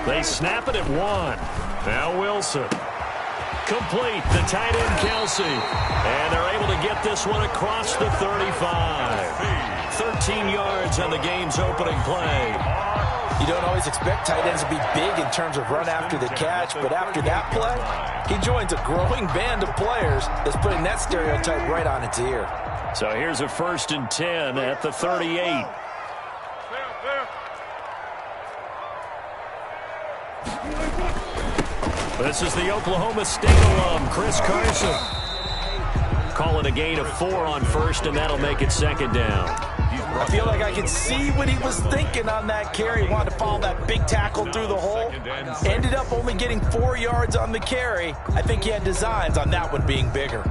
They snap it at 1. Now Wilson. Complete. The tight end, Kelsey. And they're able to get this one across the 35. 13 yards on the game's opening play. You don't always expect tight ends to be big in terms of run after the catch, but after that play, he joins a growing band of players that's putting that stereotype right on its ear. So here's a 1st and 10 at the 38. This is the Oklahoma State alum, Chris Carson. Call it a gain of 4 on 1st, and that'll make it 2nd down. I feel like I can see what he was thinking on that carry. He wanted to follow that big tackle through the hole. Ended up only getting 4 yards on the carry. I think he had designs on that one being bigger.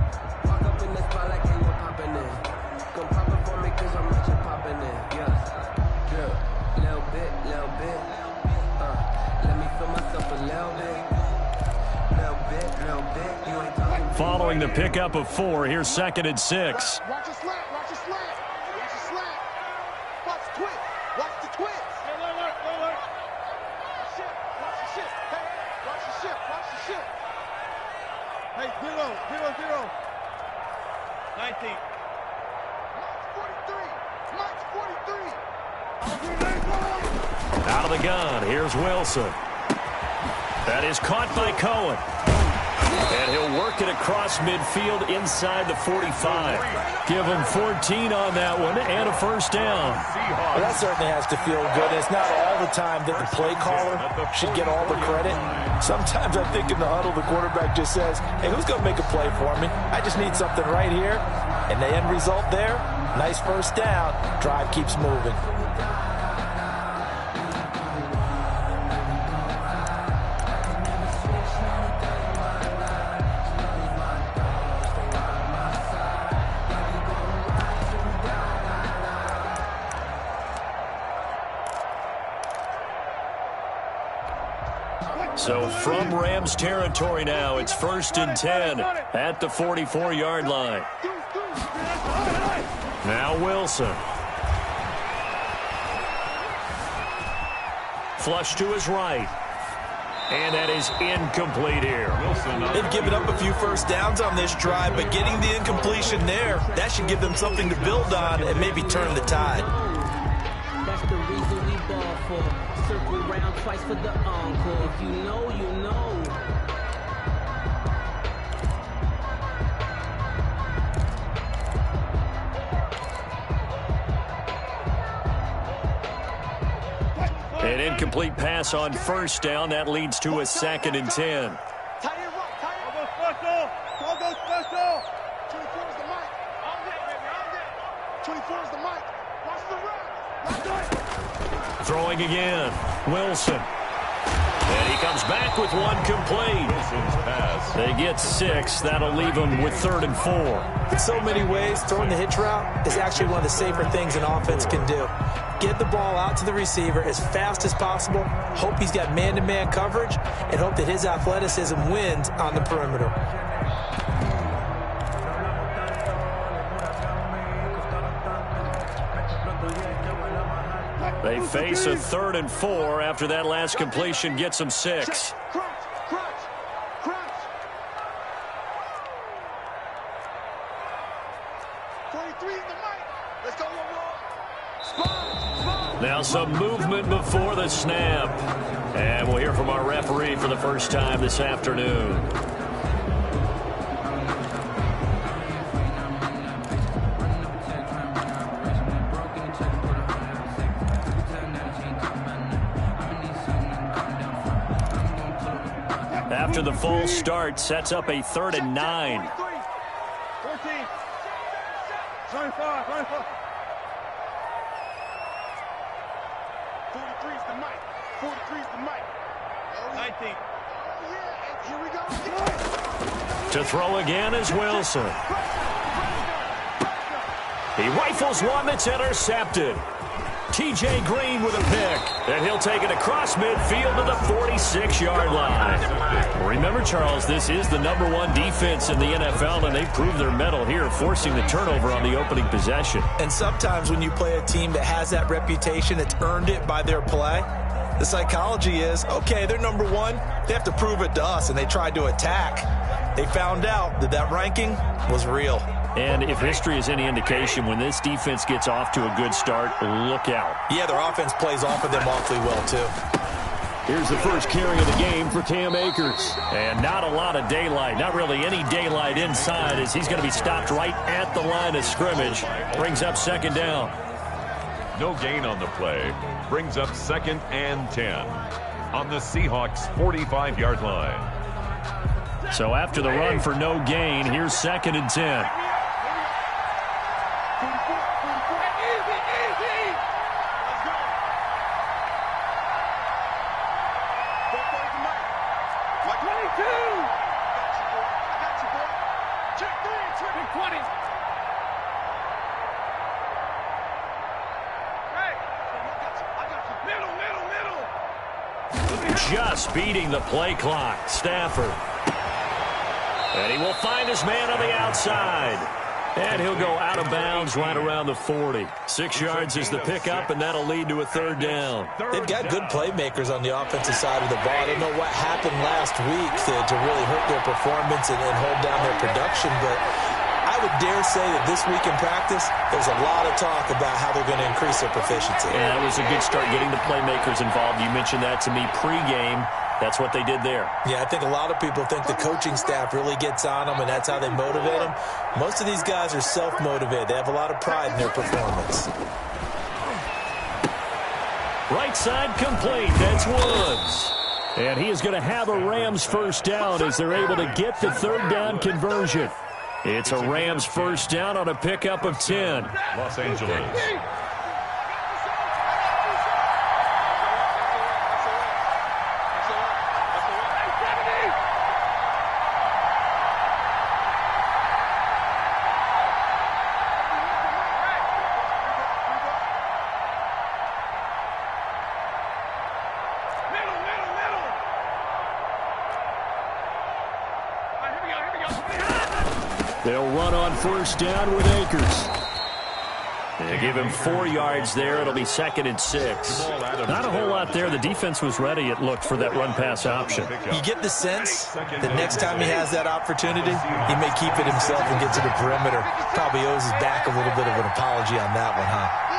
Following the pickup of 4, here's 2nd and 6. Watch your slant, watch your slant, watch your slant. Watch the twist, watch the twist. Hey, look. Watch your shit, hey, watch your shit. Hey, 0. 19. Mike's 43. Out of the gun, here's Wilson. That is caught by Cohen. And he'll work it across midfield inside the 45. Give him 14 on that one and a 1st down. Well, that certainly has to feel good. It's not all the time that the play caller should get all the credit. Sometimes I think in the huddle, the quarterback just says, hey, who's going to make a play for me? I just need something right here. And the end result there, nice 1st down. Drive keeps moving. So from Rams territory now, it's 1st and 10 at the 44-yard line. Now Wilson. Flush to his right. And that is incomplete here. They've given up a few 1st downs on this drive, but getting the incompletion there, that should give them something to build on and maybe turn the tide. That's the reason we ball for. Circle round twice for the encore. If you know, you know. An incomplete pass on 1st down. That leads to a 2nd and 10. Throwing again. Wilson. And he comes back with one complete. They get 6. That'll leave them with 3rd and 4. In so many ways, throwing the hitch route is actually one of the safer things an offense can do. Get the ball out to the receiver as fast as possible, hope he's got man-to-man coverage, and hope that his athleticism wins on the perimeter. They face a 3rd and 4 after that last completion gets them 6. Now some movement before the snap. And we'll hear from our referee for the first time this afternoon. After the false start, sets up a 3rd and 9. 14. 25. 43's the mic. 43's the mic. 19. Yeah, here we go. To throw again is Wilson. He rifles one that's intercepted. T.J. Green with a pick. And he'll take it across midfield to the 46-yard line. Remember, Charles, this is the #1 defense in the NFL, and they proved their mettle here, forcing the turnover on the opening possession. And sometimes when you play a team that has that reputation, it's earned it by their play. The psychology is, okay, they're #1. They have to prove it to us, and they tried to attack. They found out that that ranking was real. And if history is any indication, when this defense gets off to a good start, look out. Yeah, their offense plays off of them awfully well, too. Here's the first carry of the game for Cam Akers. And not a lot of daylight, not really any daylight inside, as he's going to be stopped right at the line of scrimmage. Brings up 2nd down. No gain on the play. Brings up 2nd and 10 on the Seahawks 45-yard line. So after the run for no gain, here's 2nd and 10. Just beating the play clock. Stafford. And he will find his man on the outside. And he'll go out of bounds right around the 40. 6 yards is the pickup, and that'll lead to a 3rd down. They've got good playmakers on the offensive side of the ball. I don't know what happened last week to really hurt their performance and hold down their production, but I would dare say that this week in practice, there's a lot of talk about how they're going to increase their proficiency. Yeah, that was a good start getting the playmakers involved. You mentioned that to me pregame. That's what they did there. Yeah, I think a lot of people think the coaching staff really gets on them, and that's how they motivate them. Most of these guys are self-motivated. They have a lot of pride in their performance. Right side complete. That's Woods. And he is going to have a Rams first down as they're able to get the 3rd down conversion. It's a Rams first down on a pickup of 10. Los Angeles. They'll run on first down with Akers. They give him 4 yards there. It'll be 2nd and 6. Not a whole lot there. The defense was ready, it looked, for that run-pass option. You get the sense that next time he has that opportunity, he may keep it himself and get to the perimeter. Probably owes his back a little bit of an apology on that one, huh?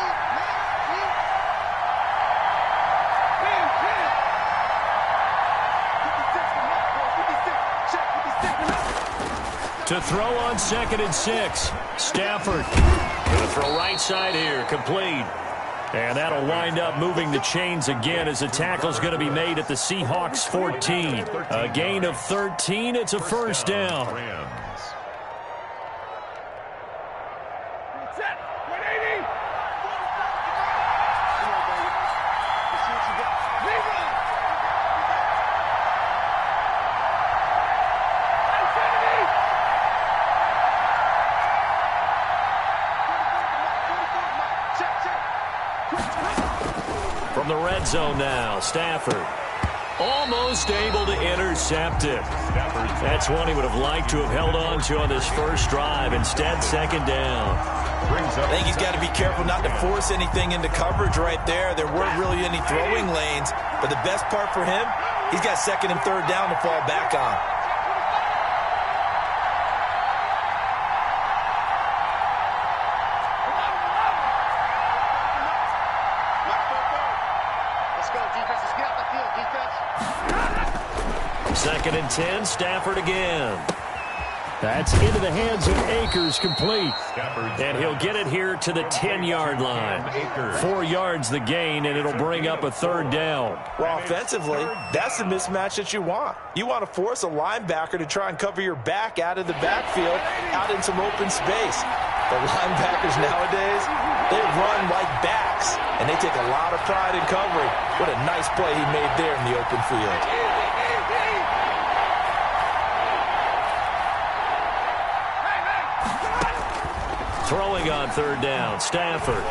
To throw on 2nd and 6. Stafford going to throw right side here. Complete. And that'll wind up moving the chains again as the tackle's going to be made at the Seahawks 14. A gain of 13. It's a first down. From the red zone now, Stafford almost able to intercept it. That's one he would have liked to have held on to on this first drive. Instead, 2nd down. I think he's got to be careful not to force anything into coverage right there. There weren't really any throwing lanes, but the best part for him, he's got 2nd and 3rd down to fall back on. Second and 10, Stafford again. That's into the hands of Akers, complete. And he'll get it here to the 10-yard line. 4 yards the gain, and it'll bring up a 3rd down. Well, offensively, that's the mismatch that you want. You want to force a linebacker to try and cover your back out of the backfield, out in some open space. The linebackers nowadays, they run like backs, and they take a lot of pride in covering. What a nice play he made there in the open field. Throwing on 3rd down, Stafford.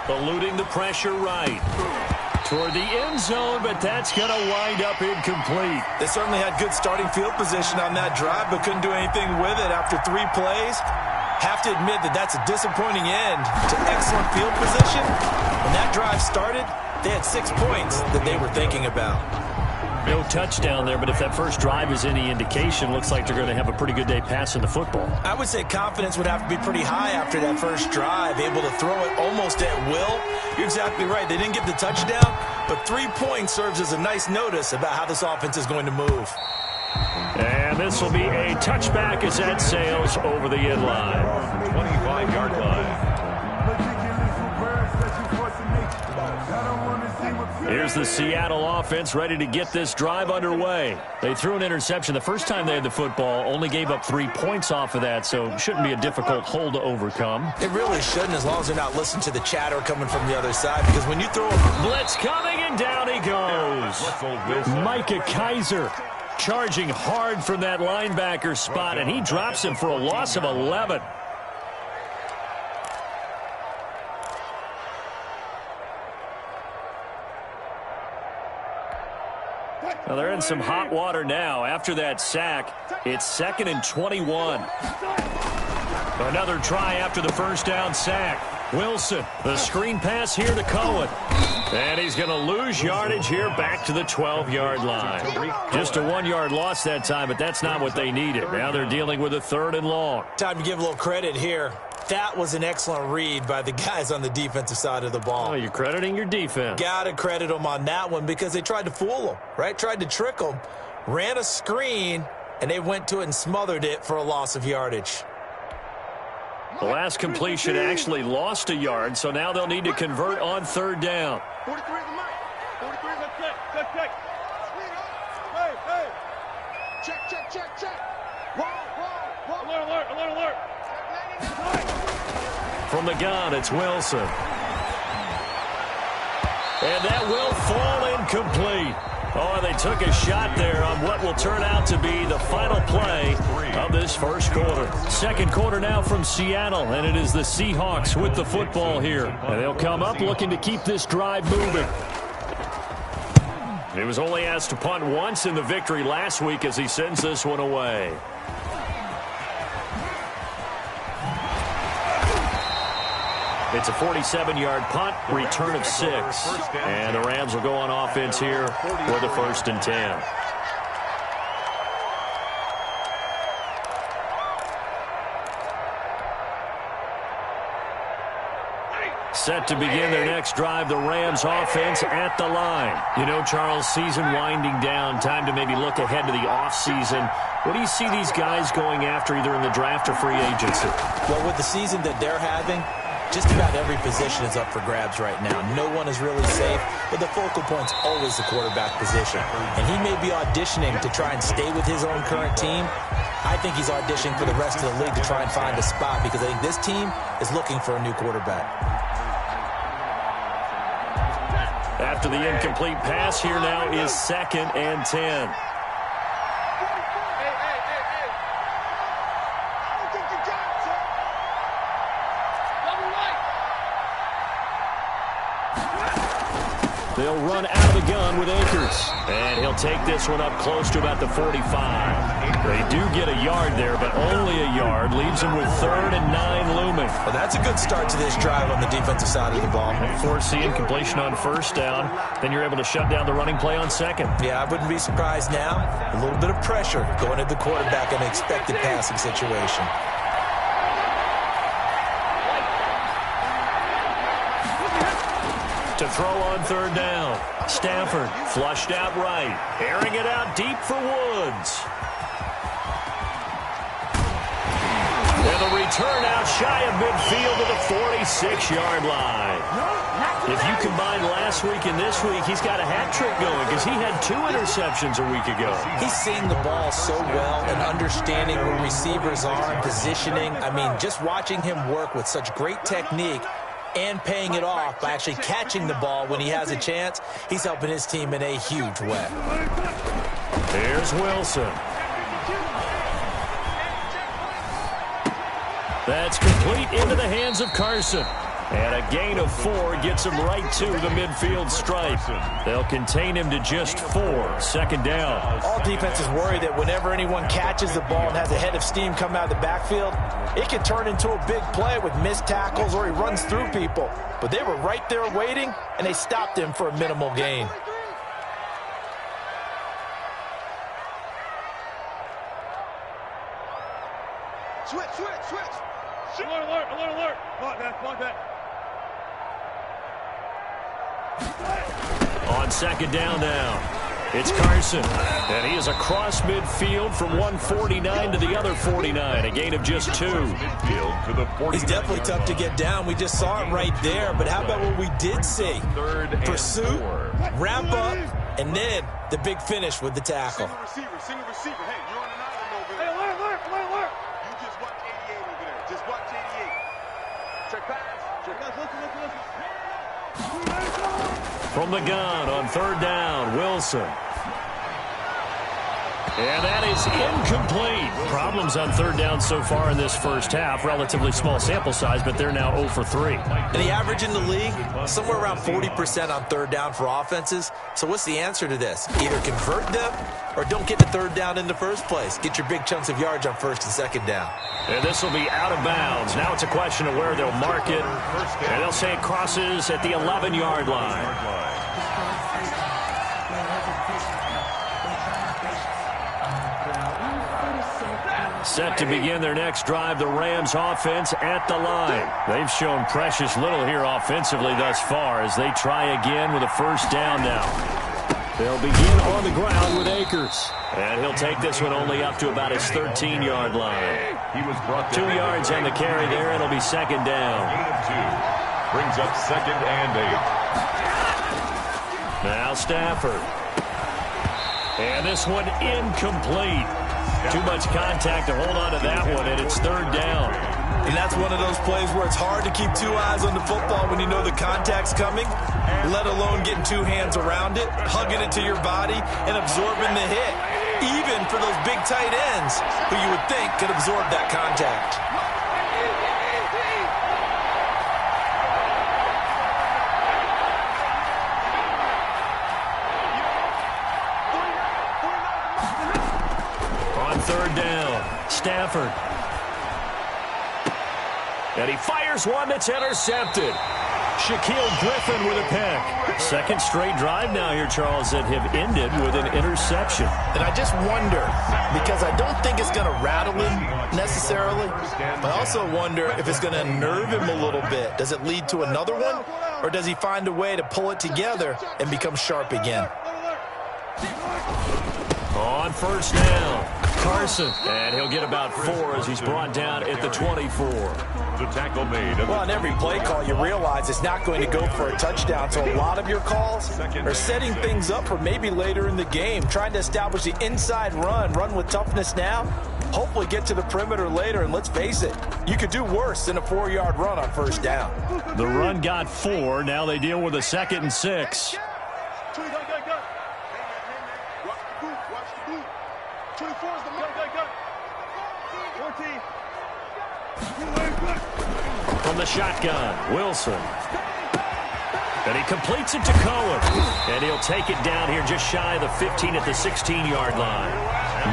eluding the pressure right. Toward the end zone, but that's going to wind up incomplete. They certainly had good starting field position on that drive, but couldn't do anything with it after 3 plays. Have to admit that that's a disappointing end to excellent field position. When that drive started, they had 6 points that they were thinking about. No touchdown there, but if that first drive is any indication, looks like they're going to have a pretty good day passing the football. I would say confidence would have to be pretty high after that first drive, able to throw it almost at will. You're exactly right. They didn't get the touchdown, but 3 points serves as a nice notice about how this offense is going to move. And this will be a touchback as that sails over the end line. 25-yard line. Here's the Seattle offense ready to get this drive underway. They threw an interception the first time they had the football, only gave up 3 points off of that, so it shouldn't be a difficult hole to overcome. It really shouldn't, as long as they're not listening to the chatter coming from the other side, because when you throw a blitz coming, and down he goes. Micah Kaiser charging hard from that linebacker spot, and he drops him for a loss of 11. Well, they're in some hot water now. After that sack, it's 2nd and 21. Another try after the first down sack. Wilson, the screen pass here to Cohen. And he's going to lose yardage here back to the 12-yard line. Just a 1-yard loss that time, but that's not what they needed. Now they're dealing with a 3rd and long. Time to give a little credit here. That was an excellent read by the guys on the defensive side of the ball. Oh, you're crediting your defense. Got to credit them on that one because they tried to fool them, right? Tried to trick them. Ran a screen, and they went to it and smothered it for a loss of yardage. The last completion actually lost a yard, so now they'll need to convert on 3rd down. 43 is the mic. 43 is a check. Hey. Check. Wrong. Alert. From the gun, it's Wilson. And that will fall incomplete. Oh, they took a shot there on what will turn out to be the final play of this first quarter. Second quarter now from Seattle, and it is the Seahawks with the football here. And they'll come up looking to keep this drive moving. He was only asked to punt once in the victory last week as he sends this one away. It's a 47-yard punt, return of 6. And the Rams will go on offense here for the 1st and 10. Set to begin their next drive, the Rams offense at the line. You know, Charles, season winding down, time to maybe look ahead to the offseason. What do you see these guys going after either in the draft or free agency? Well, with the season that they're having, just about every position is up for grabs right now. No one is really safe, but the focal point's always the quarterback position. And he may be auditioning to try and stay with his own current team. I think he's auditioning for the rest of the league to try and find a spot because I think this team is looking for a new quarterback. After the incomplete pass, here now is 2nd and 10. They'll run out of the gun with Akers. And he'll take this one up close to about the 45. They do get a yard there, but only a yard. Leaves them with 3rd and 9 looming. Well, that's a good start to this drive on the defensive side of the ball. Force the incompletion on 1st down. Then you're able to shut down the running play on 2nd. Yeah, I wouldn't be surprised now. A little bit of pressure going at the quarterback in an expected passing situation. To throw on 3rd down. Stafford flushed out right. Airing it out deep for Woods. And the return out shy of midfield to the 46-yard line. If you combine last week and this week, he's got a hat trick going because he had 2 interceptions a week ago. He's seeing the ball so well and understanding where receivers are and positioning. I mean, just watching him work with such great technique and paying it off by actually catching the ball when he has a chance, he's helping his team in a huge way. Here's Wilson. That's complete into the hands of Carson. And a gain of 4 gets him right to the midfield stripe. They'll contain him to just 4. Second down. All defenses worry that whenever anyone catches the ball and has a head of steam come out of the backfield, it can turn into a big play with missed tackles or he runs through people. But they were right there waiting, and they stopped him for a minimal gain. Switch. Alert. Block that. On second down now. It's Carson, and he is across midfield from 149 to the other 49, a gain of just 2. He's definitely tough to get down. We just saw it right there, but how about what we did see? Pursuit, wrap up, and then the big finish with the tackle. Single receiver. Hey, you're on an island over there. Hey, alert. You just watch 88 over there. Just watch 88. Check pass. Listen. From the gun on third down, Wilson. And that is incomplete. Problems on third down so far in this first half. Relatively small sample size, but they're now 0 for 3. And the average in the league, somewhere around 40% on third down for offenses. So what's the answer to this? Either convert them or don't get to third down in the first place. Get your big chunks of yards on first and second down. And this will be out of bounds. Now it's a question of where they'll mark it. And they'll say it crosses at the 11-yard line. Set to begin their next drive, the Rams offense at the line. They've shown precious little here offensively thus far as they try again with a first down now. They'll begin on the ground with Akers. And he'll take this one only up to about his 13-yard line. He was brought 2 yards on the carry there. It'll be second down. Gain of 2. Brings up second and 8. Now Stafford. And this one incomplete. Too much contact to hold on to that one, and it's third down. And that's one of those plays where it's hard to keep 2 eyes on the football when you know the contact's coming, let alone getting 2 hands around it, hugging it to your body, and absorbing the hit, even for those big tight ends who you would think could absorb that contact. Third down, Stafford. And he fires one that's intercepted. Shaquille Griffin with a pick. Second straight drive now here, Charles, that have ended with an interception. And I just wonder, because I don't think it's going to rattle him necessarily, but I also wonder if it's going to unnerve him a little bit. Does it lead to another one, or does he find a way to pull it together and become sharp again? On first down, Carson. And he'll get about 4 as he's brought down at the 24. The tackle made. Well, on every play call, you realize it's not going to go for a touchdown. So a lot of your calls are setting things up for maybe later in the game, trying to establish the inside run with toughness now, hopefully get to the perimeter later. And let's face it, you could do worse than a 4-yard run on first down. The run got 4. Now they deal with a 2nd and 6. From the shotgun, Wilson. And he completes it to Cohen. And he'll take it down here just shy of the 15 at the 16-yard line.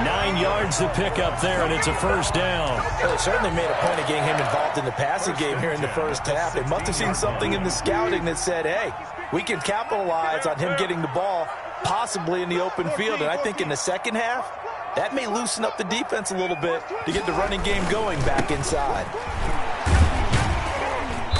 9 yards to pick up there, and it's a first down. Well, they certainly made a point of getting him involved in the passing game here in the first half. They must have seen something in the scouting that said, hey, we can capitalize on him getting the ball possibly in the open field. And I think in the second half, that may loosen up the defense a little bit to get the running game going back inside.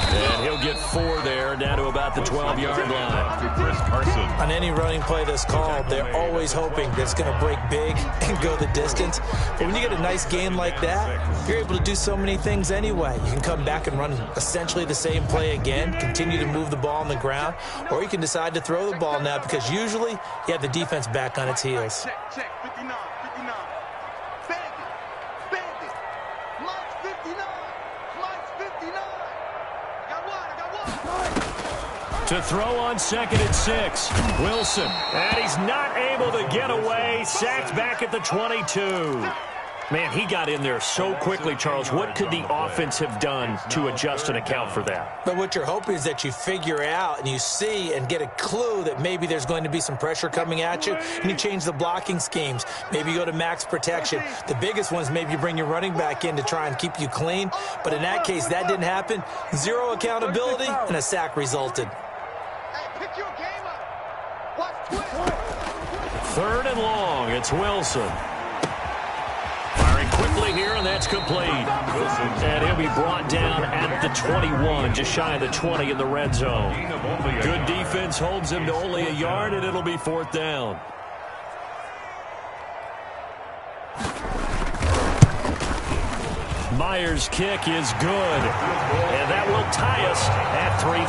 And he'll get 4 there, down to about the 12-yard line. On any running play that's called, they're always hoping that it's going to break big and go the distance. But when you get a nice game like that, you're able to do so many things anyway. You can come back and run essentially the same play again, continue to move the ball on the ground, or you can decide to throw the ball now because usually you have the defense back on its heels. Check, 59. Bandit. Mike's 59. To throw on 2nd and 6, Wilson. And he's not able to get away. Sacked back at the 22. Man, he got in there so quickly, Charles. What could the offense have done to adjust and account for that? But what you're hoping is that you figure out and you see and get a clue that maybe there's going to be some pressure coming at you, and you change the blocking schemes. Maybe you go to max protection. The biggest one is maybe you bring your running back in to try and keep you clean. But in that case, that didn't happen. Zero accountability, and a sack resulted. Hey, pick your game up. Watch twist. 3rd and long. It's Wilson. Firing quickly here, and that's complete. And he'll be brought down at the 21, just shy of the 20 in the red zone. Good defense holds him to only a yard, and it'll be 4th down. Myers' kick is good, and that will tie us at 3-3.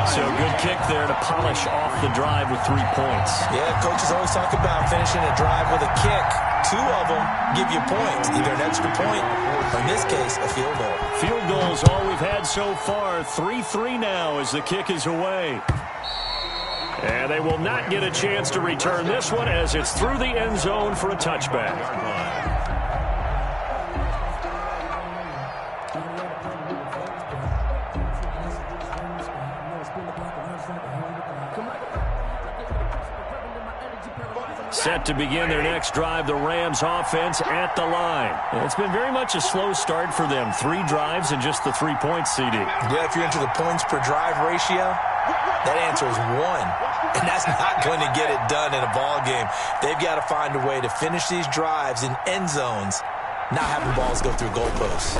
So good kick there to polish off the drive with 3 points. Yeah, coaches always talk about finishing a drive with a kick. 2 of them give you points, either an extra point or, in this case, a field goal. Field goals all we've had so far. 3-3 now as the kick is away. And they will not get a chance to return this one as it's through the end zone for a touchback. Set to begin their next drive, the Rams offense at the line. It's been very much a slow start for them. 3 drives and just the 3 points, CD. Yeah, if you're into the points per drive ratio, that answer is 1. And that's not going to get it done in a ball game. They've got to find a way to finish these drives in end zones, not having balls go through goalposts.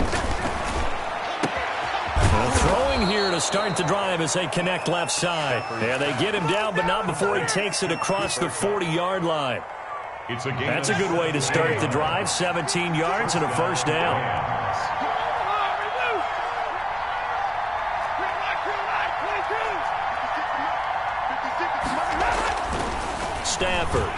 Well, throwing here to start the drive as they connect left side. Yeah, they get him down, but not before he takes it across the 40-yard line. That's a good way to start the drive. 17 yards and a 1st down. Stafford.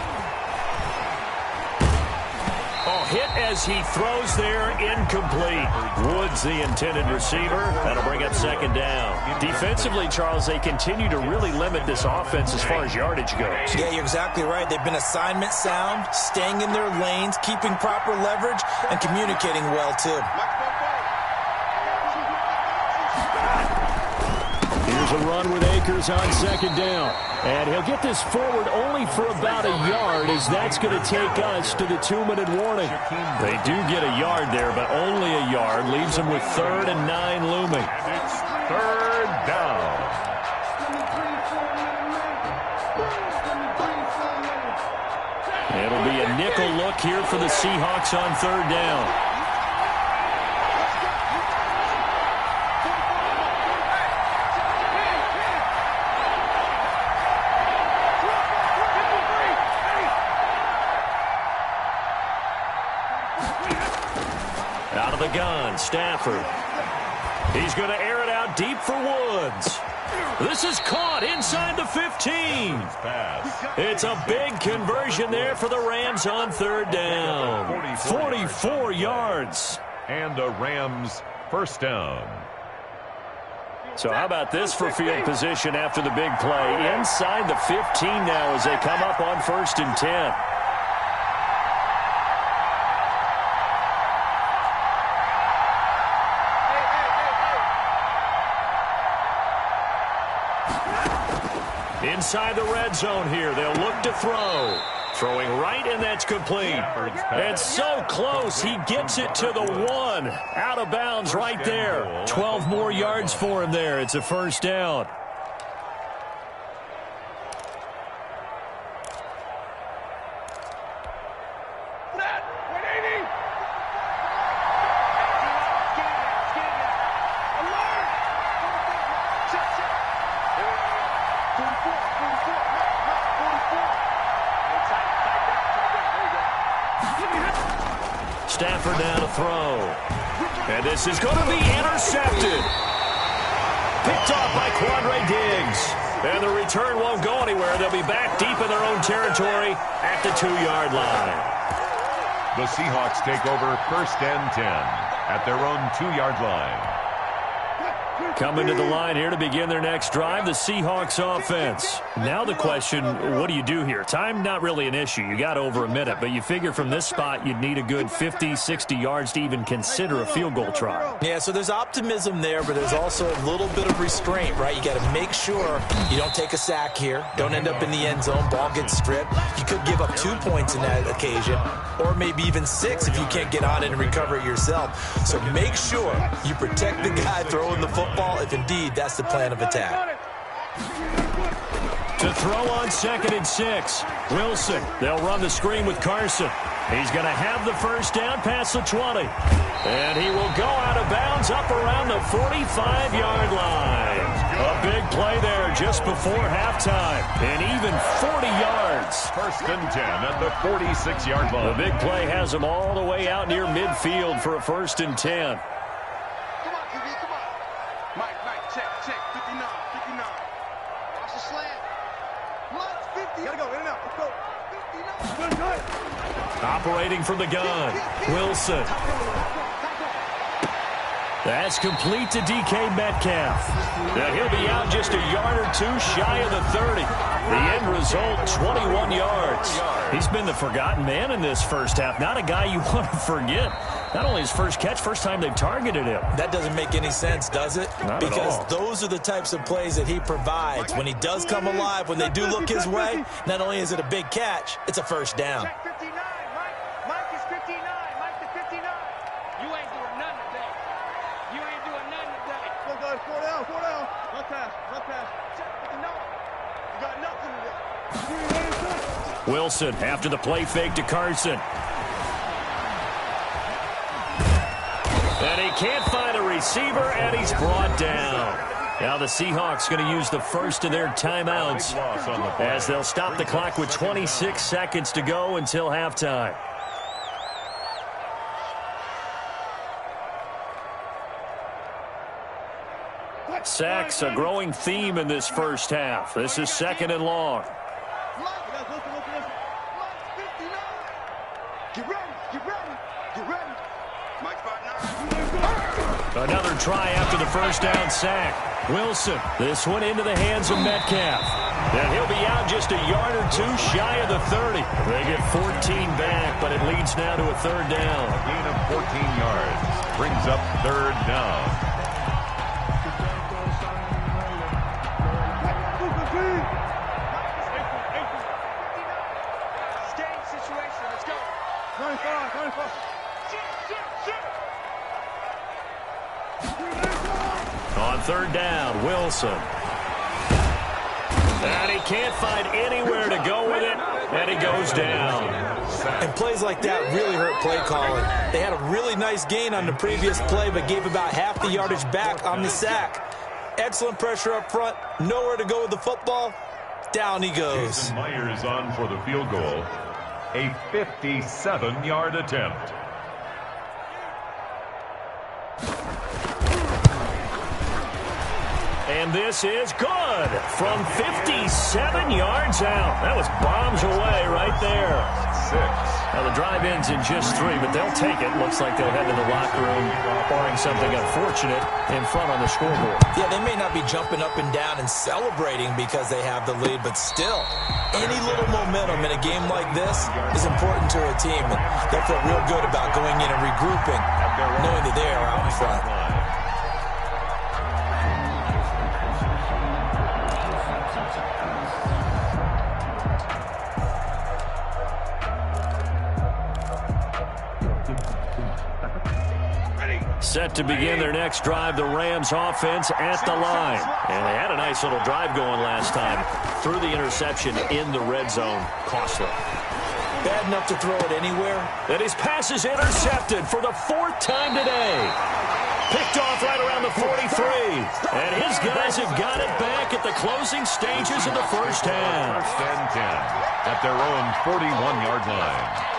Hit as he throws there, incomplete. Woods the intended receiver. That'll bring up 2nd down. Defensively, Charles, they continue to really limit this offense as far as yardage goes. Yeah, you're exactly right. They've been assignment sound, staying in their lanes, keeping proper leverage, and communicating well, too. Here's a run with Akers on 2nd down. And he'll get this forward only for about a yard, as that's going to take us to the 2-minute warning. They do get a yard there, but only a yard. Leaves them with 3rd and 9 looming. It's 3rd down. It'll be a nickel look here for the Seahawks on 3rd down. Out of the gun, Stafford. He's going to air it out deep for Woods. This is caught inside the 15. It's a big conversion there for the Rams on 3rd down. 44 yards. And the Rams 1st down. So how about this for field position after the big play? Inside the 15 now as they come up on 1st and 10. Inside the red zone here. They'll look to throw. Throwing right, and that's complete. And so close, he gets it to the 1. Out of bounds right there. 12 more yards for him there. It's a 1st down. Stafford now to throw. And this is going to be intercepted. Picked off by Quandre Diggs. And the return won't go anywhere. They'll be back deep in their own territory at the 2-yard line. The Seahawks take over 1st and 10 at their own 2-yard line. Coming to the line here to begin their next drive, the Seahawks offense. Now the question, what do you do here? Time, not really an issue. You got over a minute, but you figure from this spot you'd need a good 50, 60 yards to even consider a field goal try. Yeah, so there's optimism there, but there's also a little bit of restraint, right? You got to make sure you don't take a sack here, don't end up in the end zone, ball gets stripped. You could give up 2 points in that occasion, or maybe even 6 if you can't get on it and recover it yourself. So make sure you protect the guy throwing the football, if indeed that's the plan of attack. To throw on 2nd and 6. Wilson. They'll run the screen with Carson. He's going to have the first down past the 20. And he will go out of bounds up around the 45-yard line. A big play there just before halftime. And even 40 yards. 1st and 10 at the 46-yard line. The big play has him all the way out near midfield for a 1st and 10. Operating from the gun, Wilson. That's complete to DK Metcalf. Now he'll be out just a yard or 2 shy of the 30. The end result, 21 yards. He's been the forgotten man in this first half. Not a guy you want to forget. Not only his first catch, first time they've targeted him. That doesn't make any sense, does it? Not because at all. Those are the types of plays that he provides. When he does come alive, when they do look his way, not only is it a big catch, it's a first down. Mike is 59. Mike is 59. You ain't doing nothing today. You ain't doing nothing today. Go, guys. 4 down. One pass. Check 59. You got nothing today. Wilson after the play fake to Carson. And he can't find a receiver, and he's brought down. Now the Seahawks going to use the first of their timeouts as they'll stop the clock with 26 seconds to go until halftime. Sacks, a growing theme in this first half. This is 2nd and long. Another try after the first down sack. Wilson, this one into the hands of Metcalf. And he'll be out just a yard or 2 shy of the 30. They get 14 back, but it leads now to a 3rd down. A gain of 14 yards brings up 3rd down. On 3rd down, Wilson. And he can't find anywhere to go with it, and he goes down. And plays like that really hurt play calling. They had a really nice gain on the previous play, but gave about half the yardage back on the sack. Excellent pressure up front, nowhere to go with the football. Down he goes. Jason Myers on for the field goal. A 57-yard attempt. And this is good from 57 yards out. That was bombs away right there. 6. Now the drive ends in just 3, but they'll take it. Looks like they'll head to the locker room, barring something unfortunate, in front on the scoreboard. Yeah, they may not be jumping up and down and celebrating because they have the lead, but still, any little momentum in a game like this is important to a team. And they'll feel real good about going in and regrouping, knowing that they are out in front. Set to begin their next drive, the Rams offense at the line. And they had a nice little drive going last time. Threw the interception in the red zone. Costly. Bad enough to throw it anywhere. And his pass is intercepted for the 4th time today. Picked off right around the 43. And his guys have got it back at the closing stages of the first half. 1st and 10 at their own 41-yard line.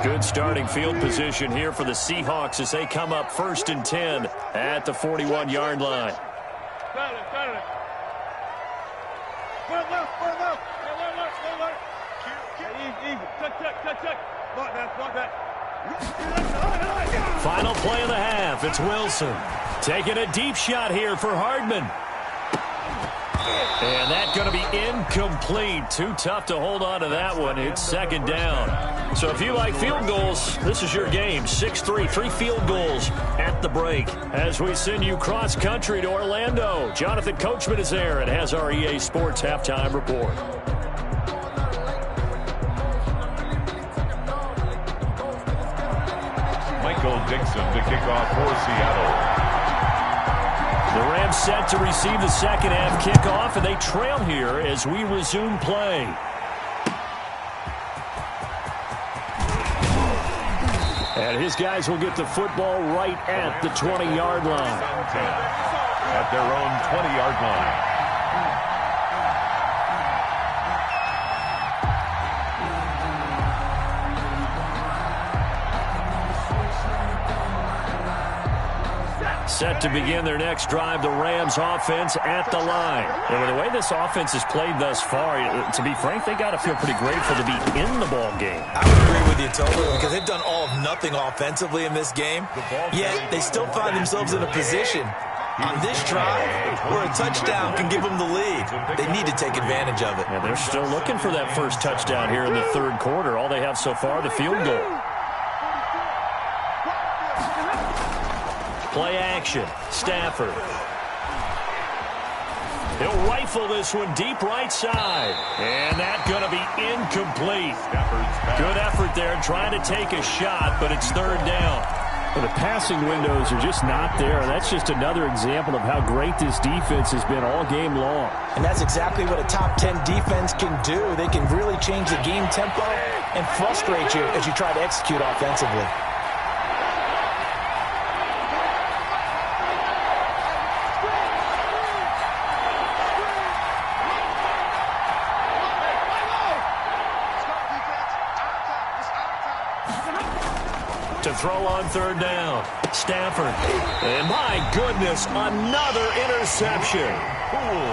Good starting field position here for the Seahawks as they come up 1st and 10 at the 41-yard line. Final play of the half. It's Wilson taking a deep shot here for Hardman. And that's going to be incomplete. Too tough to hold on to that one. It's second down. So if you like field goals, this is your game. 6-3, 3 field goals at the break. As we send you cross-country to Orlando, Jonathan Coachman is there and has our EA Sports halftime report. Michael Dixon to kick off for Seattle. The Rams set to receive the second half kickoff, and they trail here as we resume play. And his guys will get the football right at the 20-yard line. At their own 20-yard line. Set to begin their next drive, the Rams offense at the line. And with the way this offense has played thus far, to be frank, they got to feel pretty grateful to be in the ball game. I would agree with you totally, because they've done all of nothing offensively in this game, yet they still find themselves in a position on this drive where a touchdown can give them the lead. They need to take advantage of it. And they're still looking for that first touchdown here in the third quarter. All they have so far, the field goal. Play action. Stafford. He'll rifle this one deep right side. And that's going to be incomplete. Good effort there trying to take a shot, but it's third down. Well, the passing windows are just not there. That's just another example of how great this defense has been all game long. And that's exactly what a top 10 defense can do. They can really change the game tempo and frustrate you as you try to execute offensively. To throw on third down. Stafford. And my goodness, another interception.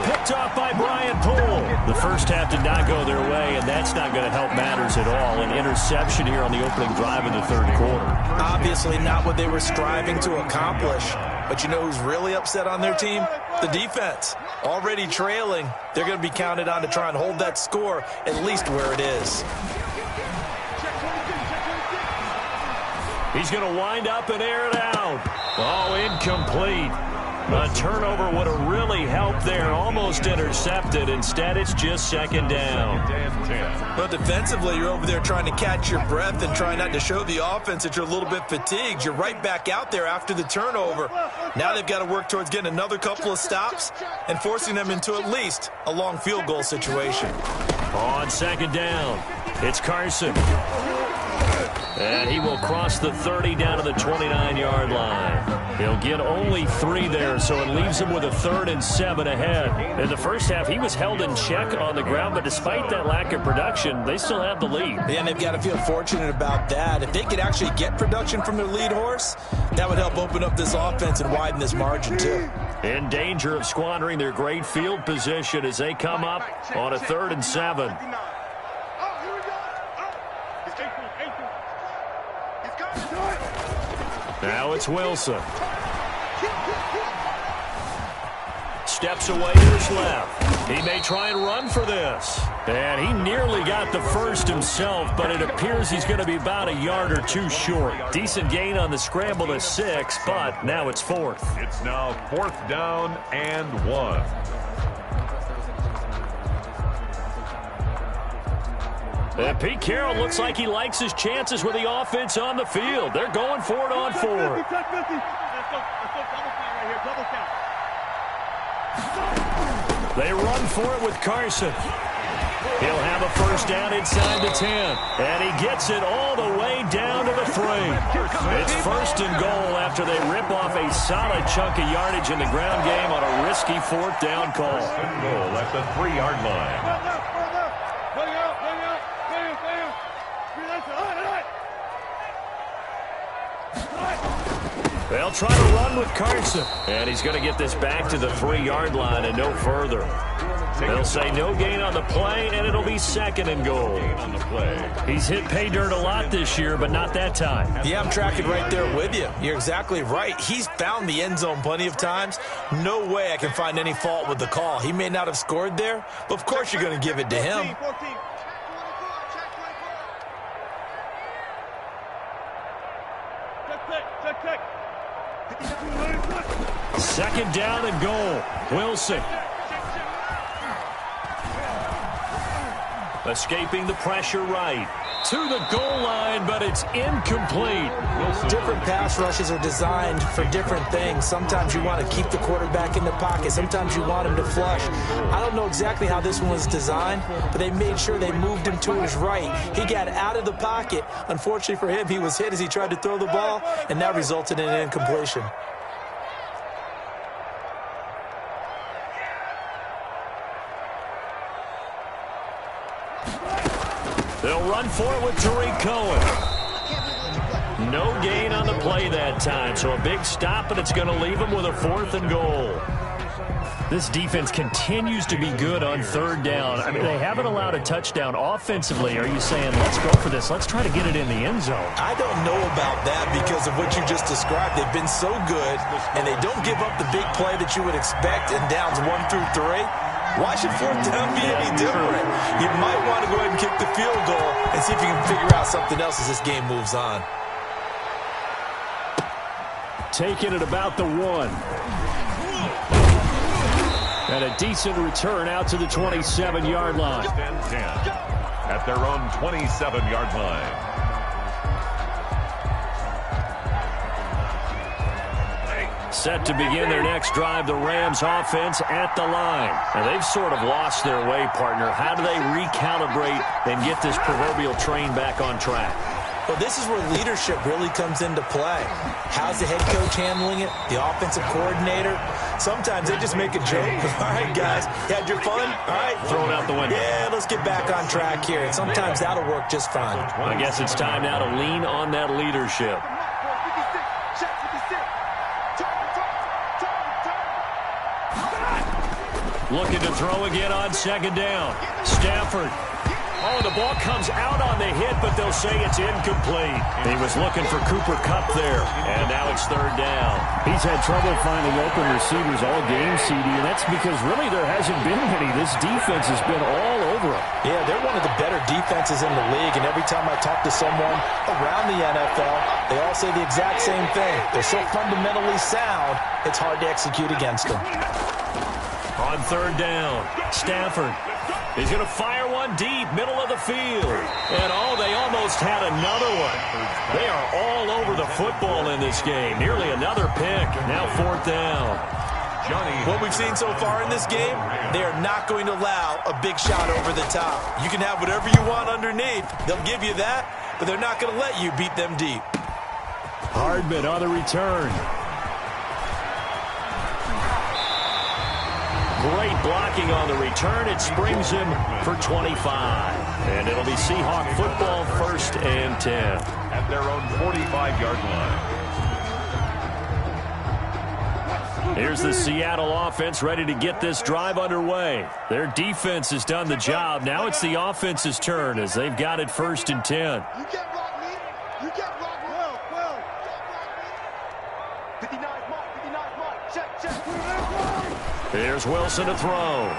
Picked off by Brian Poole. The first half did not go their way, and that's not going to help matters at all. An interception here on the opening drive of the third quarter. Obviously not what they were striving to accomplish. But you know who's really upset on their team? The defense. Already trailing. They're going to be counted on to try and hold that score at least where it is. He's going to wind up and air it out. Oh, incomplete. A turnover would have really helped there. Almost intercepted. Instead, it's just second down. But defensively, you're over there trying to catch your breath and trying not to show the offense that you're a little bit fatigued. You're right back out there after the turnover. Now they've got to work towards getting another couple of stops and forcing them into at least a long field goal situation. On second down, it's Carson. And he will cross the 30 down to the 29-yard line. He'll get only 3 there, so it leaves him with a 3rd and 7 ahead. In the first half, he was held in check on the ground, but despite that lack of production, they still have the lead. And they've got to feel fortunate about that. If they could actually get production from their lead horse, that would help open up this offense and widen this margin, too. In danger of squandering their great field position as they come up on a 3rd and 7. Now it's Wilson. Steps away to his left. He may try and run for this. And he nearly got the first himself, but it appears he's going to be about a yard or 2 short. Decent gain on the scramble to 6, but now it's 4th. It's now 4th down and 1. And Pete Carroll looks like he likes his chances with the offense on the field. They're going for it on 4. They run for it with Carson. He'll have a first down inside the 10. And he gets it all the way down to the 3. It's 1st and goal after they rip off a solid chunk of yardage in the ground game on a risky 4th down call. Goal at the 3-yard line. They'll try to run with Carson. And he's going to get this back to the 3-yard line and no further. They'll say no gain on the play, and it'll be 2nd and goal. He's hit pay dirt a lot this year, but not that time. Yeah, I'm tracking right there with you. You're exactly right. He's found the end zone plenty of times. No way I can find any fault with the call. He may not have scored there, but of course you're going to give it to him. 2nd down and goal. Wilson. Escaping the pressure right. To the goal line, but it's incomplete. Different pass rushes are designed for different things. Sometimes you want to keep the quarterback in the pocket. Sometimes you want him to flush. I don't know exactly how this one was designed, but they made sure they moved him to his right. He got out of the pocket. Unfortunately for him, he was hit as he tried to throw the ball, and that resulted in an incompletion. They'll run for it with Tariq Cohen. No gain on the play that time, so a big stop, and it's going to leave them with a 4th and goal. This defense continues to be good on 3rd down. I mean, they haven't allowed a touchdown offensively. Are you saying, let's go for this, let's try to get it in the end zone? I don't know about that because of what you just described. They've been so good, and they don't give up the big play that you would expect in downs 1 through 3. Why should 4th down be any different? You might want to go ahead and kick the field goal and see if you can figure out something else as this game moves on. Taking it about the 1. And a decent return out to the 27-yard line. 10 at their own 27-yard line. Set to begin their next drive, the Rams offense at the line. And they've sort of lost their way, partner. How do they recalibrate and get this proverbial train back on track? Well, this is where leadership really comes into play. How's the head coach handling it? The offensive coordinator? Sometimes they just make a joke. All right, guys, you had your fun? All right. Throw it out the window. Yeah, let's get back on track here. And sometimes that'll work just fine. I guess it's time now to lean on that leadership. Looking to throw again on 2nd down. Stafford. Oh, the ball comes out on the hit, but they'll say it's incomplete. He was looking for Cooper Kupp there, and now it's 3rd down. He's had trouble finding open receivers all game, CD, and that's because really there hasn't been many. This defense has been all over him. Yeah, they're one of the better defenses in the league, and every time I talk to someone around the NFL, they all say the exact same thing. They're so fundamentally sound, it's hard to execute against them. On 3rd down, Stafford. He's going to fire one deep, middle of the field. And, oh, they almost had another one. They are all over the football in this game. Nearly another pick. Now 4th down. What we've seen so far in this game, they are not going to allow a big shot over the top. You can have whatever you want underneath. They'll give you that, but they're not going to let you beat them deep. Hardman on the return. Great blocking on the return. It springs him for 25. And it'll be Seahawk football, 1st and 10. At their own 45-yard line. Here's the Seattle offense ready to get this drive underway. Their defense has done the job. Now it's the offense's turn as they've got it 1st and 10. You can't rock me. You can't rock me. Well. 59 mark. Check. Here's Wilson to throw.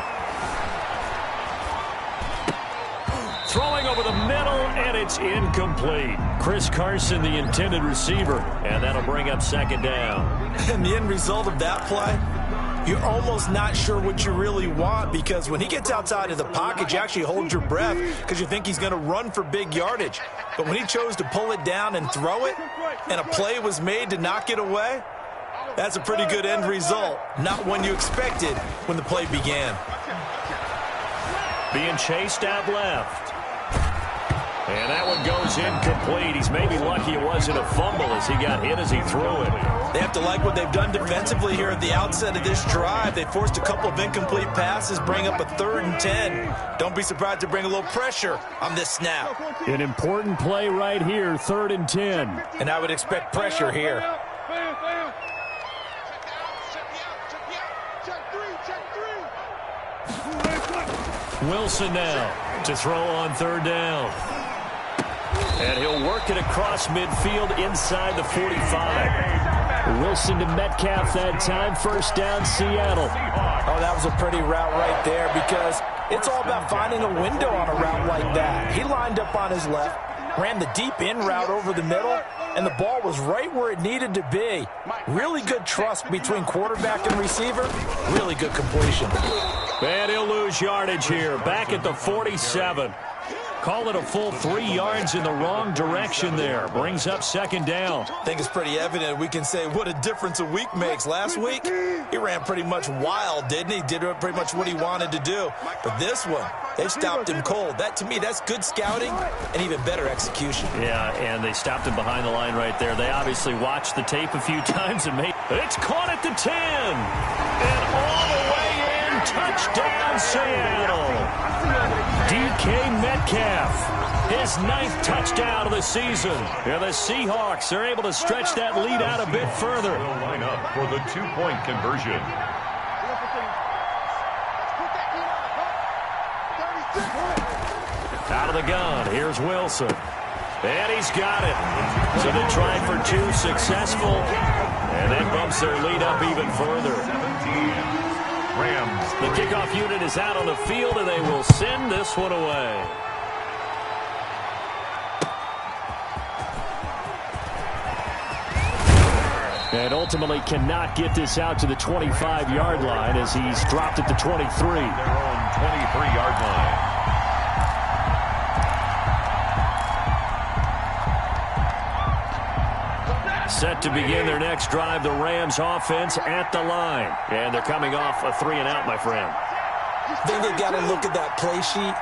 Throwing over the middle, and it's incomplete. Chris Carson, the intended receiver, and that'll bring up 2nd down. And the end result of that play, you're almost not sure what you really want because when he gets outside of the pocket, you actually hold your breath because you think he's going to run for big yardage. But when he chose to pull it down and throw it, and a play was made to knock it away, that's a pretty good end result. Not one you expected when the play began. Being chased out left. And that one goes incomplete. He's maybe lucky it wasn't a fumble as he got hit as he threw it. They have to like what they've done defensively here at the outset of this drive. They forced a couple of incomplete passes, bring up a 3rd and 10. Don't be surprised to bring a little pressure on this snap. An important play right here, 3rd and 10. And I would expect pressure here. Wilson now to throw on third down. And he'll work it across midfield inside the 45. Wilson to Metcalf that time. First down, Seattle. Oh, that was a pretty route right there because it's all about finding a window on a route like that. He lined up on his left, ran the deep in route over the middle, and the ball was right where it needed to be. Really good trust between quarterback and receiver. Really good completion. And he'll lose yardage here. Back at the 47. Call it a full 3 yards in the wrong direction there. Brings up second down. I think it's pretty evident. We can say what a difference a week makes. Last week, he ran pretty much wild, didn't he? Did pretty much what he wanted to do. But this one, they stopped him cold. That, to me, that's good scouting and even better execution. Yeah, and they stopped him behind the line right there. They obviously watched the tape a few times and made... It's caught at the 10. And all the way in. Touchdown, Seattle. DK Metcalf, his 9th touchdown of the season. And the Seahawks are able to stretch that lead out a bit further. They'll line up for the 2-point conversion. Out of the gun, here's Wilson. And he's got it. So they tried for 2, successful. And that bumps their lead up even further. 17. Rams. The kickoff unit is out on the field, and they will send this one away. And ultimately cannot get this out to the 25-yard line as he's dropped at the 23. Their own 23-yard line. Set to begin their next drive, the Rams offense at the line. And they're coming off a 3-and-out, my friend. I think they've got to look at that play sheet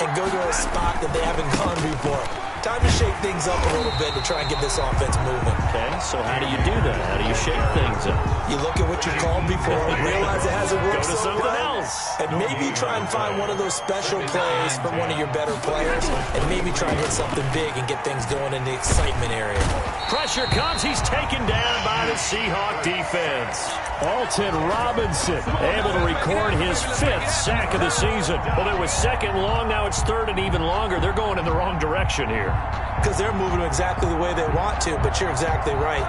and go to a spot that they haven't gone before. Time to shake things up a little bit to try and get this offense moving. Okay, so how do you do that? How do you shake things up? You look at what you called before, realize it hasn't worked Go to so something well, else. and maybe try and find one of those special plays from one of your better players, and maybe try and hit something big and get things going in the excitement area. Pressure comes. He's taken down by the Seahawk defense. Alton Robinson able to record his 5th sack of the season. Well, it was 2nd long. Now it's 3rd and even longer. They're going in the wrong direction here. Because they're moving exactly the way they want to, but you're exactly right.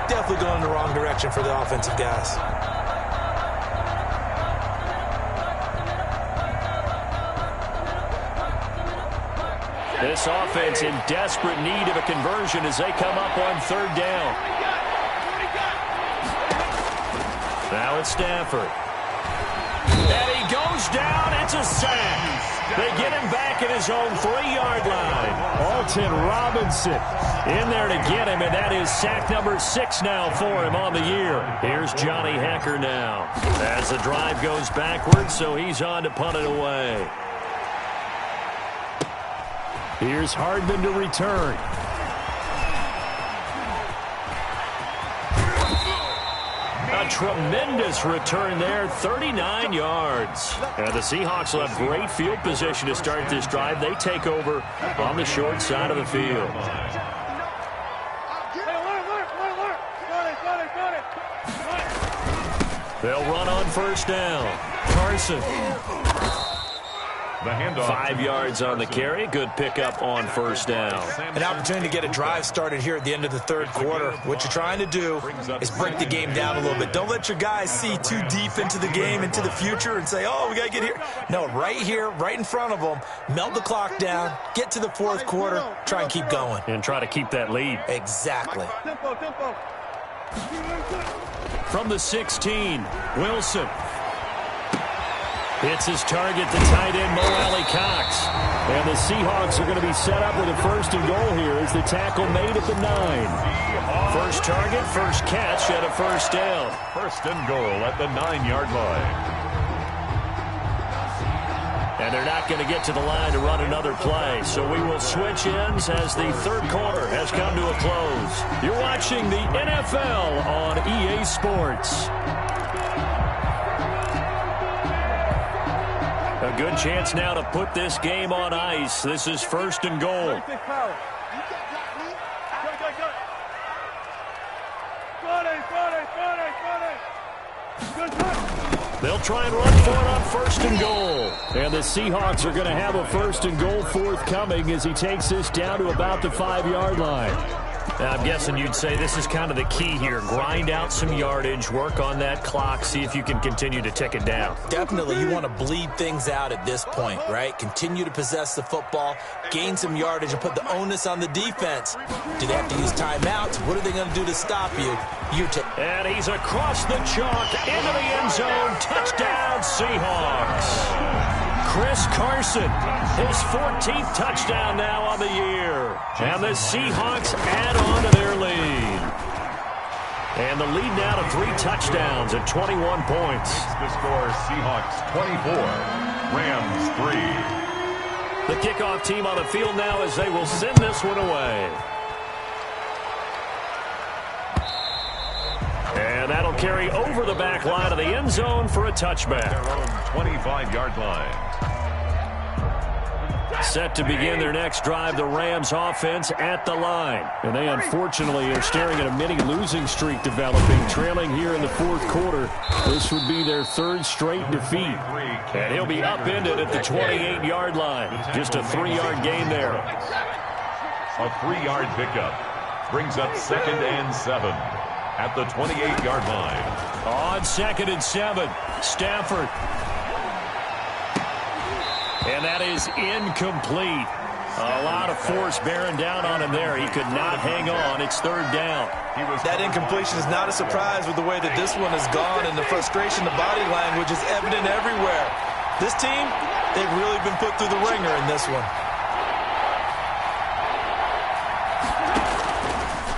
Definitely going in the wrong direction for the offensive guys. This offense in desperate need of a conversion as they come up on 3rd down. Now it's Stafford. And he goes down. It's a sack. They get him back at his own 3-yard line. Alton Robinson in there to get him, and that is sack number 6 now for him on the year. Here's Johnny Hecker now as the drive goes backwards, so he's on to punt it away. Here's Hardman to return. A tremendous return there, 39 yards. And the Seahawks will have great field position to start this drive. They take over on the short side of the field. They'll run on 1st down. Carson. The handoff. 5 yards on the carry. Good pickup on 1st down. An opportunity to get a drive started here at the end of the 3rd quarter. What you're trying to do is break the game down a little bit. Don't let your guys see too deep into the game, into the future, and say, oh, we got to get here. No, right here, right in front of them, melt the clock down, get to the 4th quarter, try and keep going. And try to keep that lead. Exactly. From the 16, Wilson. Hits his target, the tight end, Mo Alley Cox. And the Seahawks are going to be set up with a 1st and goal here as the tackle made at the 9. First target, first catch, and a 1st down. 1st and goal at the 9-yard line. And they're not going to get to the line to run another play. So we will switch ends as the 3rd quarter has come to a close. You're watching the NFL on EA Sports. A good chance now to put this game on ice. This is 1st and goal. They'll try and run for it on first and goal. And the Seahawks are going to have a first and goal forthcoming as he takes this down to about the 5-yard line. Now, I'm guessing you'd say this is kind of the key here. Grind out some yardage, work on that clock, see if you can continue to tick it down. Definitely, you want to bleed things out at this point, right? Continue to possess the football, gain some yardage, and put the onus on the defense. Do they have to use timeouts? What are they going to do to stop you? And he's across the chalk, into the end zone. Touchdown, Seahawks. Chris Carson, his 14th touchdown now on the year. And the Seahawks add on to their lead. And the lead now to 3 touchdowns at 21 points. The score, Seahawks 24, Rams 3. The kickoff team on the field now as they will send this one away. And that'll carry over the back line of the end zone for a touchback. Their own 25-yard line. Set to begin their next drive, the Rams offense at the line. And they unfortunately are staring at a mini losing streak developing, trailing here in the fourth quarter. This would be their 3rd straight defeat. And he'll be upended at the 28-yard line. Just a 3-yard gain there. A 3-yard pickup brings up 2nd and 7 at the 28-yard line. On 2nd and 7, Stafford. And that is incomplete. A lot of force bearing down on him there. He could not hang on. It's 3rd down. That incompletion is not a surprise with the way that this one has gone, and the frustration, the body language is evident everywhere. This team, they've really been put through the ringer in this one.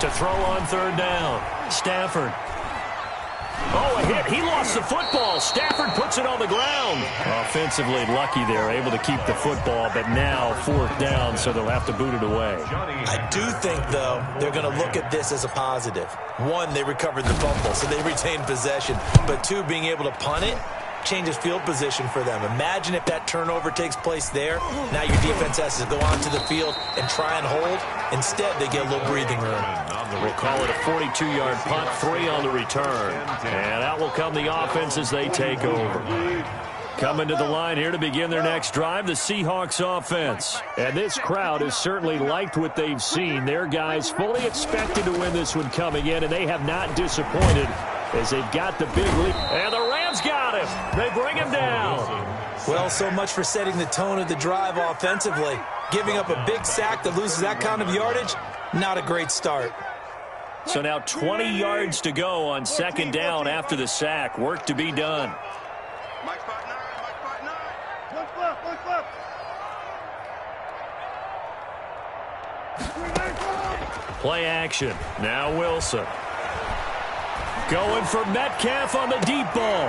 To throw on 3rd down, Stafford. Oh, a hit. He lost the football. Stafford puts it on the ground. Offensively lucky there, able to keep the football, but now 4th down, so they'll have to boot it away. I do think, though, they're going to look at this as a positive. 1, they recovered the fumble, so they retained possession. But 2, being able to punt it changes field position for them. Imagine if that turnover takes place there. Now your defense has to go onto the field and try and hold. Instead, they get a little breathing room. We'll call it a 42-yard punt, 3 on the return. And out will come the offense as they take over. Coming to the line here to begin their next drive, the Seahawks offense. And this crowd has certainly liked what they've seen. Their guys fully expected to win this one coming in, and they have not disappointed as they've got the big lead. And the Rams got him. They bring him down. Well, so much for setting the tone of the drive offensively. Giving up a big sack that loses that kind of yardage, not a great start. So now 20 yards to go on 2nd down after the sack. Work to be done. Play action. Now Wilson. Going for Metcalf on the deep ball.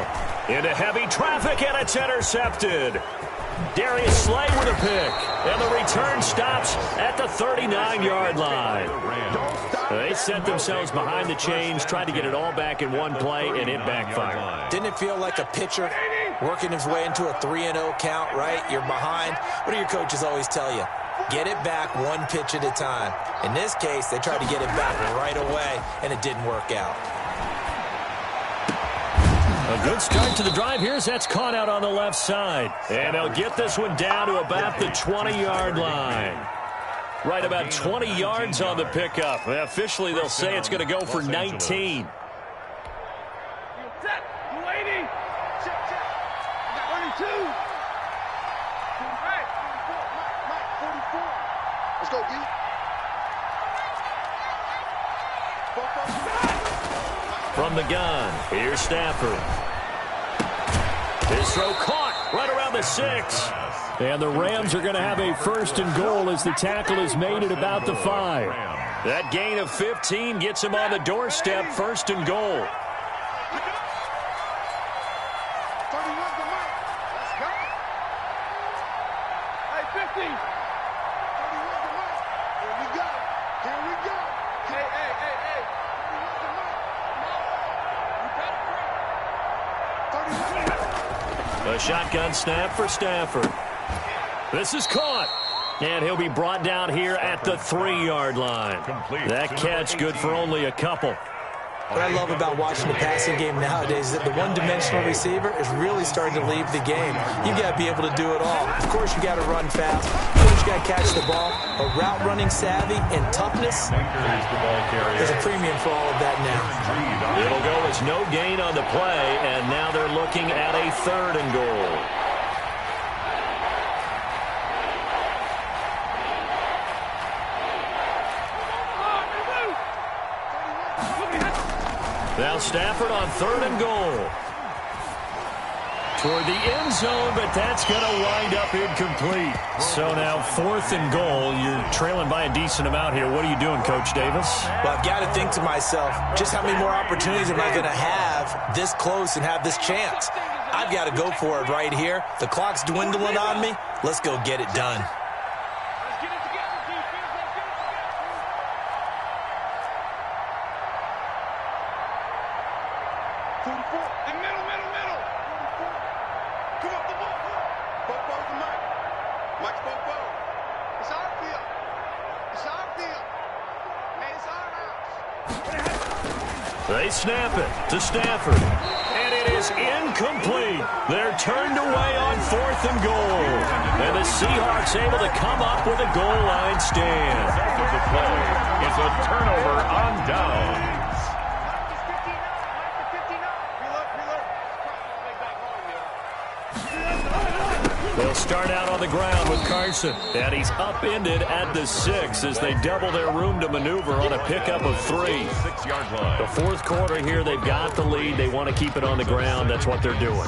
Into heavy traffic, and it's intercepted. Darius Slay with a pick. And the return stops at the 39-yard line. They set themselves behind the chains, tried to get it all back in one play, and it backfired. Didn't it feel like a pitcher working his way into a 3-0 count, right? You're behind. What do your coaches always tell you? Get it back 1 pitch at a time. In this case, they tried to get it back right away, and it didn't work out. A good start to the drive here as that's caught out on the left side. And they'll get this one down to about the 20-yard line. Right about 20 yards on the pickup. Officially, they'll say it's going to go for 19. Let's go, D. From the gun, here's Stafford. His throw caught right around the 6. And the Rams are going to have a 1st and goal as the tackle is made at about the 5. That gain of 15 gets him on the doorstep, 1st and goal. 31's the mark. Let's go. Hey, 50. 31's the mark. Here we go. Here we go. Hey, hey, hey, hey. 31's the mark. You got it, bro. 31. A shotgun snap for Stafford. This is caught. And he'll be brought down here at the 3-yard line. That catch good for only a couple. What I love about watching the passing game nowadays is that the one-dimensional receiver is really starting to leave the game. You've got to be able to do it all. Of course, you got to run fast. Of course, you got to catch the ball. But route running savvy and toughness, there's a premium for all of that now. It'll go as no gain on the play, and now they're looking at a 3rd and goal. Now Stafford on 3rd and goal. Toward the end zone, but that's going to wind up incomplete. So now 4th and goal. You're trailing by a decent amount here. What are you doing, Coach Davis? Well, I've got to think to myself, just how many more opportunities am I going to have this close and have this chance? I've got to go for it right here. The clock's dwindling on me. Let's go get it done. They snap it to Stafford, and it is incomplete. They're turned away on 4th and goal, and the Seahawks able to come up with a goal line stand. The play is a turnover on downs. They'll start out on the ground with Carson, and he's upended at the 6 as they double their room to maneuver on a pickup of 3. 6-yard line. The 4th quarter here, they've got the lead. They want to keep it on the ground. That's what they're doing.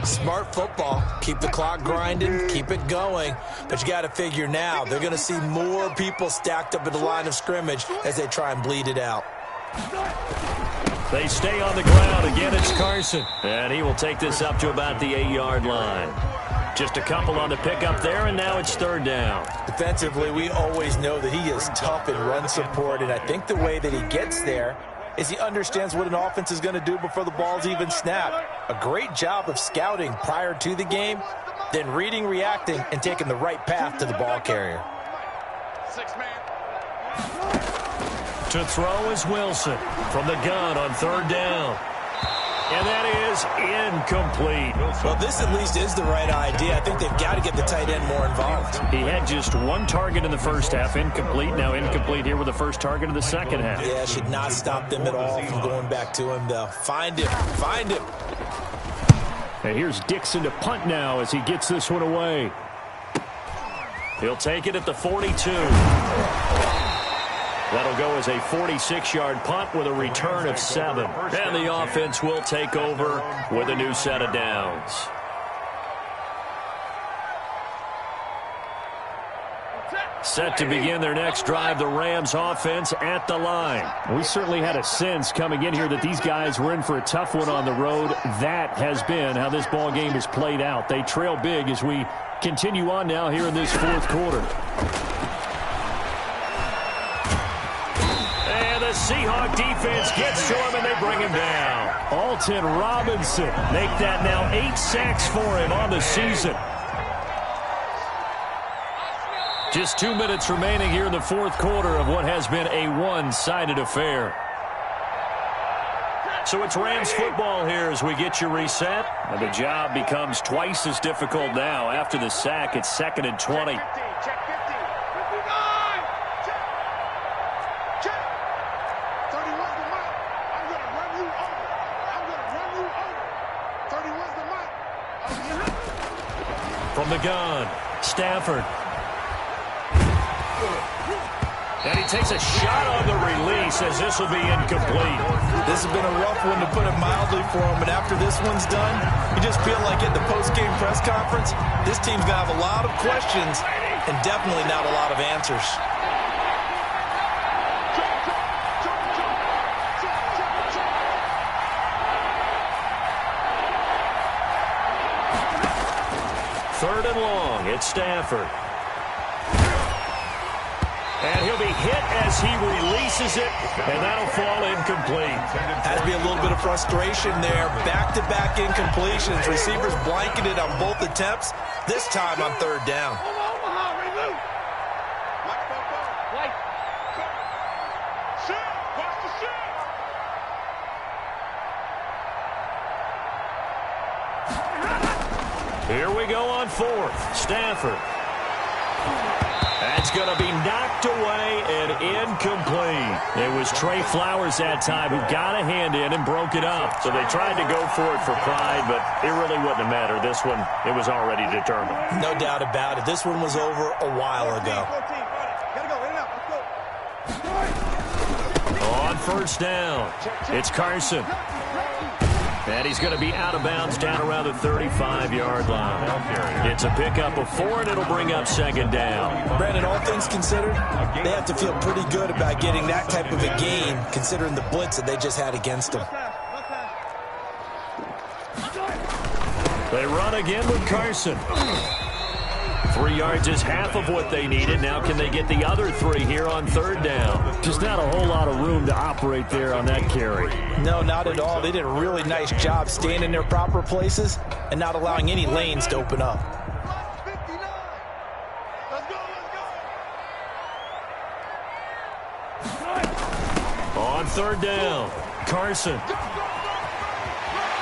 Smart football. Keep the clock grinding, keep it going. But you got to figure now, they're going to see more people stacked up at the line of scrimmage as they try and bleed it out. They stay on the ground. Again, it's Carson, and he will take this up to about the 8-yard line. Just a couple on the pickup there, and now it's 3rd down. Defensively, we always know that he is tough in run support, and I think the way that he gets there is he understands what an offense is going to do before the ball's even snapped. A great job of scouting prior to the game, then reading, reacting, and taking the right path to the ball carrier. 6-man. To throw is Wilson from the gun on 3rd down. And that is incomplete. Well, this at least is the right idea. I think they've got to get the tight end more involved. He had just 1 target in the first half, incomplete. Now incomplete here with the first target of the second half. Yeah, should not stop them at all from going back to him, though. Find him. Find him. And here's Dixon to punt now as he gets this one away. He'll take it at the 42. That'll go as a 46-yard punt with a return of 7. And the offense will take over with a new set of downs. Set to begin their next drive, the Rams offense at the line. We certainly had a sense coming in here that these guys were in for a tough one on the road. That has been how this ball game has played out. They trail big as we continue on now here in this 4th quarter. The Seahawk defense gets to him, and they bring him down. Alton Robinson make that now 8 sacks for him on the season. Just 2 minutes remaining here in the 4th quarter of what has been a one-sided affair. So it's Rams football here as we get you reset. And the job becomes twice as difficult now. After the sack, it's 2nd and 20. From the gun, Stafford. And he takes a shot on the release as this will be incomplete. This has been a rough one, to put it mildly, for him. But after this one's done, you just feel like at the post-game press conference, this team's going to have a lot of questions and definitely not a lot of answers. Third and long, it's Stafford. And he'll be hit as he releases it, and that'll fall incomplete. Had to be a little bit of frustration there. Back-to-back incompletions. Receivers blanketed on both attempts, this time on 3rd down. Here we go on fourth. Stafford. That's going to be knocked away and incomplete. It was Trey Flowers that time who got a hand in and broke it up. So they tried to go for it for pride, but it really wouldn't have mattered. This one, it was already determined. No doubt about it. This one was over a while ago. On first down, it's Carson. And he's going to be out of bounds down around the 35-yard line. It's a pickup of 4, and it'll bring up second down. Brandon, all things considered, they have to feel pretty good about getting that type of a gain, considering the blitz that they just had against them. They run again with Carson. 3 yards is half of what they needed. Now can they get the other 3 here on third down? Just not a whole lot of room to operate there on that carry. No, not at all. They did a really nice job staying in their proper places and not allowing any lanes to open up. On third down, Carson.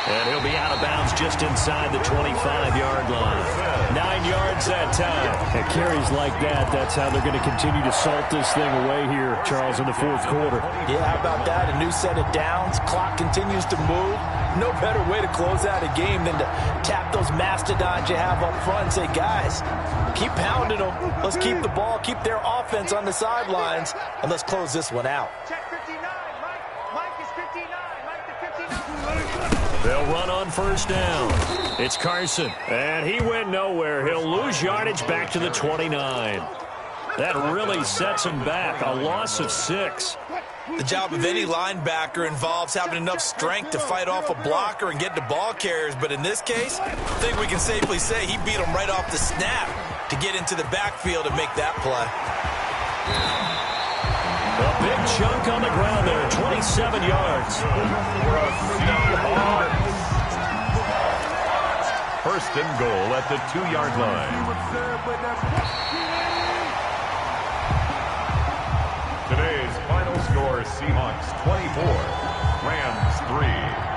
And he'll be out of bounds just inside the 25-yard line. 9 yards that time. At carries like that, that's how they're going to continue to salt this thing away here, Charles, in the fourth quarter. Yeah, how about that? A new set of downs. Clock continues to move. No better way to close out a game than to tap those mastodons you have up front and say, guys, keep pounding them. Let's keep the ball, keep their offense on the sidelines, and let's close this one out. Check 59. Mike is 59. Mike the 59. They'll run on first down. It's Carson, and he went nowhere. He'll lose yardage back to the 29. That really sets him back. A loss of 6. The job of any linebacker involves having enough strength to fight off a blocker and get to ball carriers. But in this case, I think we can safely say he beat him right off the snap to get into the backfield and make that play. A big chunk on the ground there, 27 yards. First and goal at the 2-yard line. Today's final score, Seahawks 24, Rams 3.